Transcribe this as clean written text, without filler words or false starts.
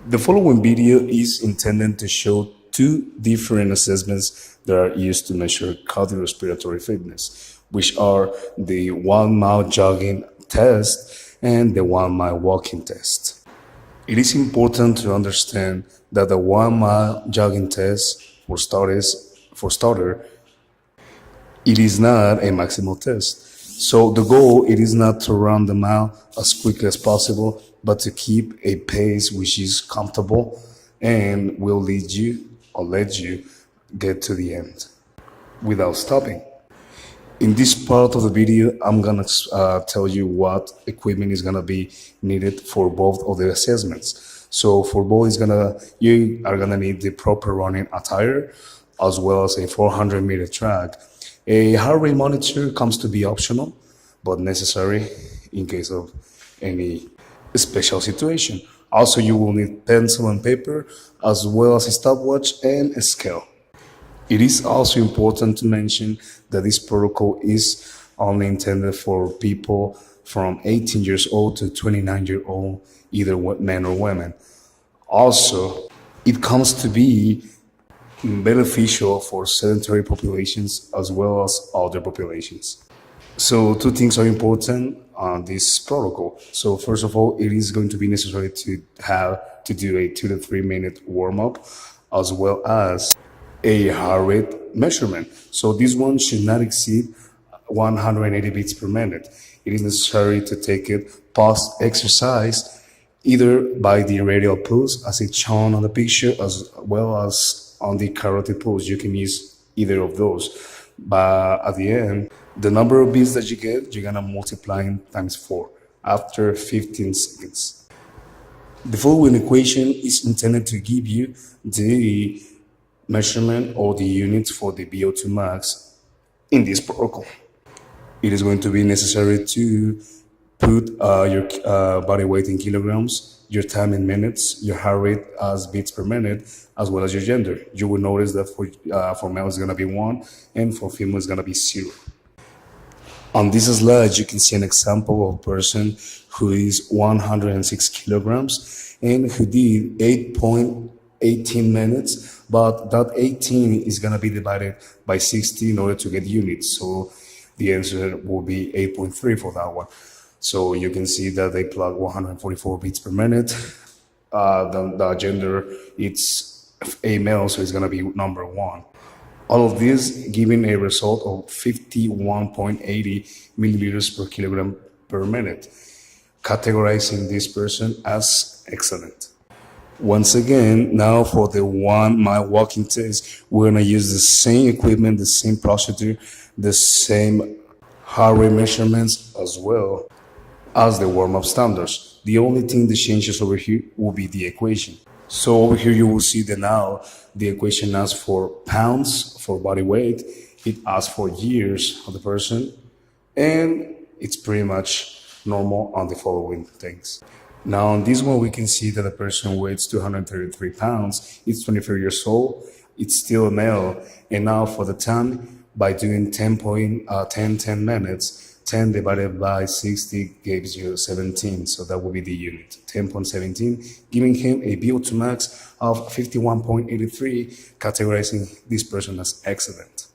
The following video is intended to show two different assessments that are used to measure cardiorespiratory fitness, which are the 1 mile jogging test and the 1 mile walking test. It is important to understand that the 1 mile jogging test, for starter, it is not a maximal test. So the goal, it is not to run the mile as quickly as possible, but to keep a pace which is comfortable and will lead you or let you get to the end without stopping. In this part of the video, I'm gonna tell you what equipment is gonna be needed for both of the assessments. So for both, you are gonna need the proper running attire, as well as a 400-meter track. A heart rate monitor comes to be optional, but necessary in case of any special situation. Also, you will need pencil and paper, as well as a stopwatch and a scale. It is also important to mention that this protocol is only intended for people from 18 years old to 29 years old, either men or women. Also, it comes to be beneficial for sedentary populations as well as older populations. So two things are important on this protocol. So first of all, it is going to be necessary to do a 2 to 3 minute warm-up, as well as a heart rate measurement. So this one should not exceed 180 beats per minute. It is necessary to take it post-exercise, either by the radial pulse, as it's shown on the picture, as well as on the carotid pulse. You can use either of those. But at the end, the number of beats that you get, you're gonna multiply times 4 after 15 seconds. The following equation is intended to give you the measurement or the units for the VO2 max in this protocol. It is going to be necessary to put your body weight in kilograms, your time in minutes, your heart rate as beats per minute, as well as your gender. You will notice that for male it's going to be 1 and for female it's going to be 0. On this slide, you can see an example of a person who is 106 kilograms and who did 8.18 minutes, but that 18 is going to be divided by 60 in order to get units. So the answer will be 8.3 for that one. So you can see that they plug 144 beats per minute. The gender, it's a male, so it's going to be number 1. All of this giving a result of 51.80 milliliters per kilogram per minute, categorizing this person as excellent. Once again, now for the 1 mile walking test, we're going to use the same equipment, the same procedure, the same heart rate measurements, as well as the warm-up standards. The only thing that changes over here will be the equation. So over here you will see that now the equation asks for pounds for body weight, it asks for years of the person, and it's pretty much normal on the following things. Now on this one we can see that the person weighs 233 pounds, it's 23 years old, it's still a male, and now for the time, by doing 10 minutes, 10 divided by 60 gives you 17, so that will be the unit, 10.17, giving him a VO2 max of 51.83, categorizing this person as excellent.